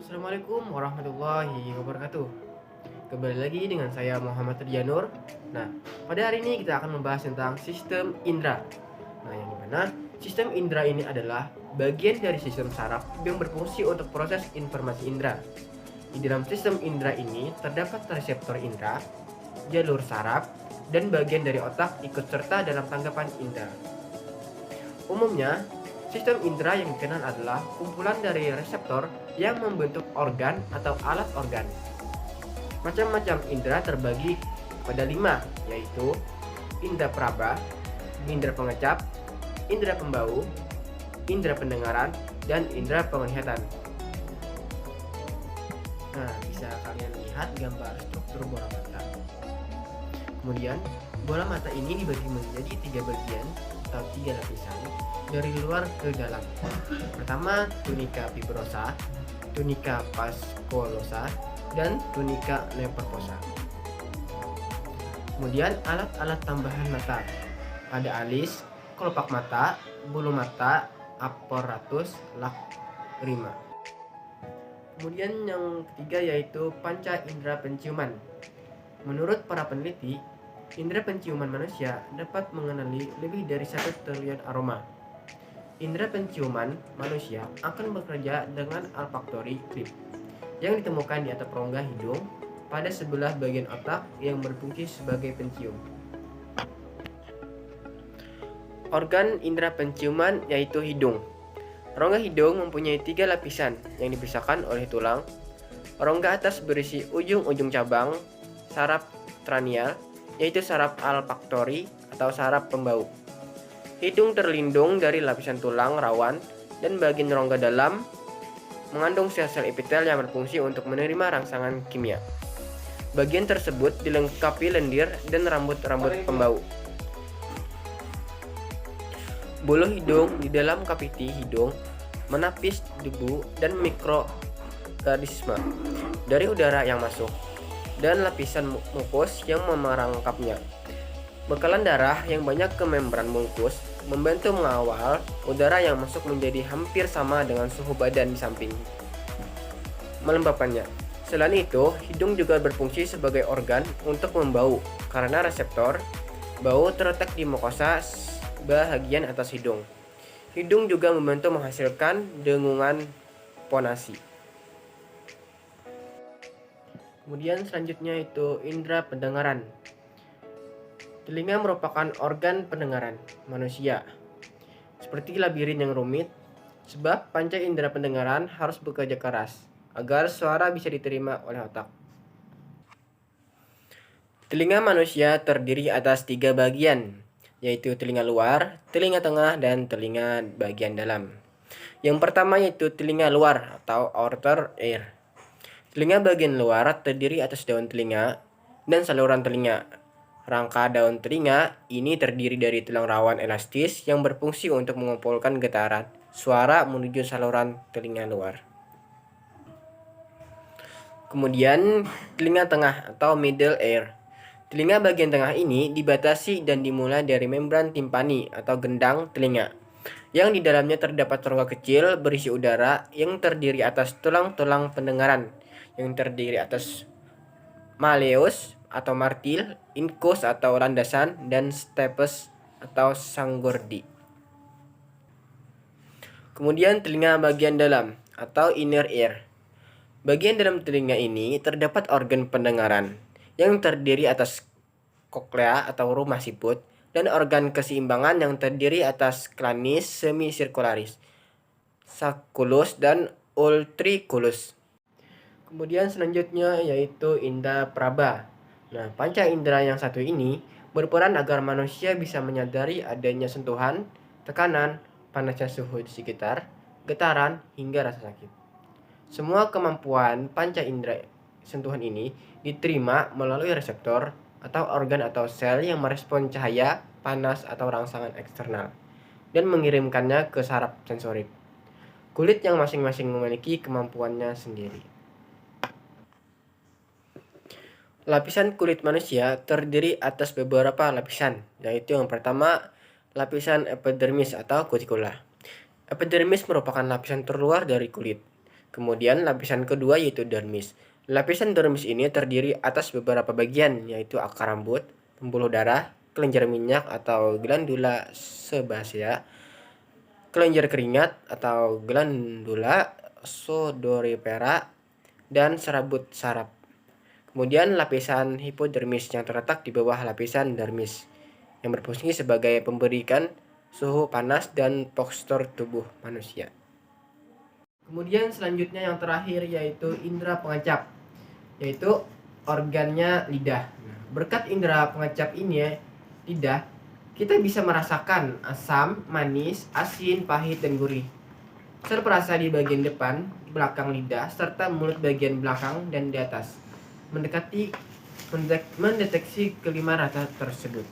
Assalamualaikum warahmatullahi wabarakatuh. Kembali lagi dengan saya Muhammad Rianur. Nah, pada hari ini kita akan membahas tentang sistem indera. Nah, yang dimana sistem indera ini adalah bagian dari sistem saraf yang berfungsi untuk proses informasi indera. Di dalam sistem indera ini terdapat reseptor indera, jalur saraf, dan bagian dari otak ikut serta dalam tanggapan indera. Umumnya, sistem indera yang dikenal adalah kumpulan dari reseptor yang membentuk organ atau alat organ. Macam-macam indera terbagi pada 5, yaitu indera peraba, indera pengecap, indera pembau, indera pendengaran, dan indera penglihatan. Nah, bisa kalian lihat gambar struktur bola mata. Kemudian, bola mata ini dibagi menjadi 3 bagian atau 3 lapisan dari luar ke dalam. Pertama, tunica fibrosa, tunica vasculosa, dan tunica leprosa. Kemudian alat-alat tambahan mata. Ada alis, kelopak mata, bulu mata, aparatus lakrima. Kemudian yang ketiga yaitu panca indera penciuman. Menurut para peneliti, indera penciuman manusia dapat mengenali lebih dari 1 triliun aroma. Indera penciuman manusia akan bekerja dengan olfaktori clip yang ditemukan di atas rongga hidung pada sebelah bagian otak yang berfungsi sebagai pencium. Organ indera penciuman yaitu hidung. Rongga hidung mempunyai 3 lapisan yang dipisahkan oleh tulang. Rongga atas berisi ujung-ujung cabang saraf tranial, yaitu saraf olfaktori atau saraf pembau. Hidung terlindung dari lapisan tulang rawan dan bagian rongga dalam mengandung sel-sel epitel yang berfungsi untuk menerima rangsangan kimia. Bagian tersebut dilengkapi lendir dan rambut-rambut pembau. Bulu hidung di dalam kaviti hidung menapis debu dan mikroorganisme dari udara yang masuk dan lapisan mukus yang memerangkapnya. Bekalan darah yang banyak ke membran bungkus membantu mengawal udara yang masuk menjadi hampir sama dengan suhu badan di samping melembabkannya. Selain itu, hidung juga berfungsi sebagai organ untuk membau karena reseptor bau terletak di mukosa bahagian atas hidung. Hidung juga membantu menghasilkan dengungan fonasi. Kemudian selanjutnya itu indera pendengaran. Telinga merupakan organ pendengaran manusia. Seperti labirin yang rumit, sebab panca indera pendengaran harus bekerja keras agar suara bisa diterima oleh otak. Telinga manusia terdiri atas 3 bagian, yaitu telinga luar, telinga tengah, dan telinga bagian dalam. Yang pertama yaitu telinga luar atau outer ear. Telinga bagian luar terdiri atas daun telinga dan saluran telinga. Rangka daun telinga ini terdiri dari tulang rawan elastis yang berfungsi untuk mengumpulkan getaran suara menuju saluran telinga luar. Kemudian telinga tengah atau middle ear. Telinga bagian tengah ini dibatasi dan dimulai dari membran timpani atau gendang telinga, yang di dalamnya terdapat rongga kecil berisi udara yang terdiri atas tulang-tulang pendengaran, yang terdiri atas malleus atau martil, incus atau landasan, dan stapes atau sanggordi. Kemudian telinga bagian dalam atau inner ear. Bagian dalam telinga ini terdapat organ pendengaran yang terdiri atas koklea atau rumah siput dan organ keseimbangan yang terdiri atas clanis semicircularis, sulcus, dan ultriculus. Kemudian selanjutnya yaitu indera peraba. Nah, panca indera yang satu ini berperan agar manusia bisa menyadari adanya sentuhan, tekanan, panasnya suhu di sekitar, getaran, hingga rasa sakit. Semua kemampuan panca indera sentuhan ini diterima melalui reseptor atau organ atau sel yang merespon cahaya, panas, atau rangsangan eksternal dan mengirimkannya ke saraf sensorik. Kulit yang masing-masing memiliki kemampuannya sendiri. Lapisan kulit manusia terdiri atas beberapa lapisan, yaitu yang pertama, lapisan epidermis atau kutikula. Epidermis merupakan lapisan terluar dari kulit. Kemudian lapisan kedua yaitu dermis. Lapisan dermis ini terdiri atas beberapa bagian yaitu akar rambut, pembuluh darah, kelenjar minyak atau glandula sebasea, kelenjar keringat atau glandula sudoripera, dan serabut saraf. Kemudian lapisan hipodermis yang terletak di bawah lapisan dermis yang berfungsi sebagai pemberikan suhu panas dan postur tubuh manusia. Kemudian selanjutnya yang terakhir yaitu indera pengecap, yaitu organnya lidah. Berkat indera pengecap ini lidah, kita bisa merasakan asam, manis, asin, pahit, dan gurih. Sel perasa di bagian depan, belakang lidah, serta mulut bagian belakang dan di atas mendeteksi kelima rasa tersebut.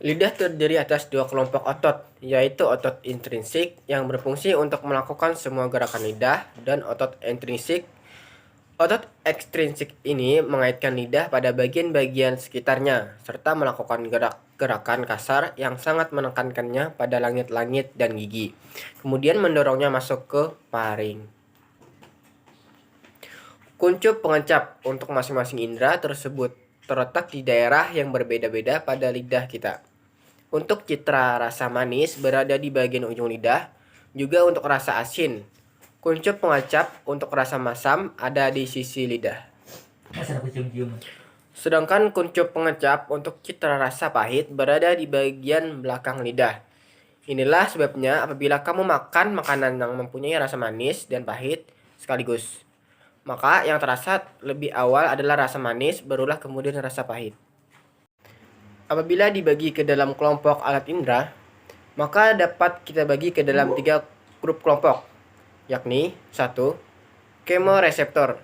Lidah terdiri atas dua kelompok otot, yaitu otot intrinsik yang berfungsi untuk melakukan semua gerakan lidah dan otot intrinsik. Otot ekstrinsik ini mengaitkan lidah pada bagian-bagian sekitarnya, serta melakukan gerakan kasar yang sangat menekankannya pada langit-langit dan gigi, kemudian mendorongnya masuk ke paring. Kuncup pengecap untuk masing-masing indera tersebut terletak di daerah yang berbeda-beda pada lidah kita. Untuk citra rasa manis berada di bagian ujung lidah, juga untuk rasa asin. Kuncup pengecap untuk rasa masam ada di sisi lidah. Sedangkan kuncup pengecap untuk citra rasa pahit berada di bagian belakang lidah. Inilah sebabnya apabila kamu makan makanan yang mempunyai rasa manis dan pahit sekaligus, maka yang terasa lebih awal adalah rasa manis, barulah kemudian rasa pahit. Apabila dibagi ke dalam kelompok alat indera, maka dapat kita bagi ke dalam 3 grup kelompok, yakni 1. Kemoreseptor.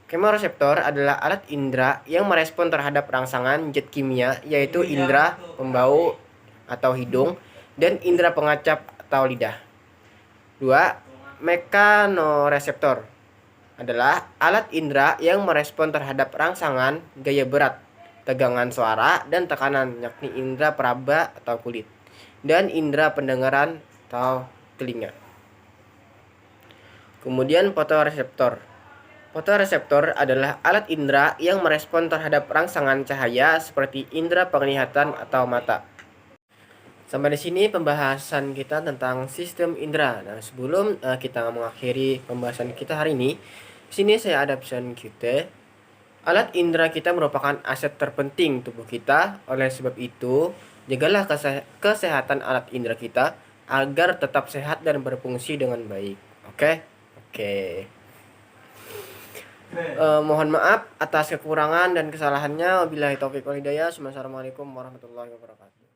Kemoreseptor adalah alat indera yang merespon terhadap rangsangan zat kimia, yaitu indera pembau atau hidung dan indera pengecap atau lidah. 2. Mekanoreseptor adalah alat indera yang merespon terhadap rangsangan gaya berat, tegangan suara, dan tekanan, yakni indera peraba atau kulit, dan indera pendengaran atau telinga. Kemudian fotoreseptor. Fotoreseptor adalah alat indera yang merespon terhadap rangsangan cahaya seperti indera penglihatan atau mata. Sampai di sini pembahasan kita tentang sistem indera. Nah, sebelum kita mengakhiri pembahasan kita hari ini, di sini saya ada pesan kita. Alat indera kita merupakan aset terpenting tubuh kita. Oleh sebab itu, jagalah kesehatan alat indera kita agar tetap sehat dan berfungsi dengan baik. Oke? Mohon maaf atas kekurangan dan kesalahannya. Wabillahi taufiq wal hidayah. Assalamualaikum warahmatullahi wabarakatuh.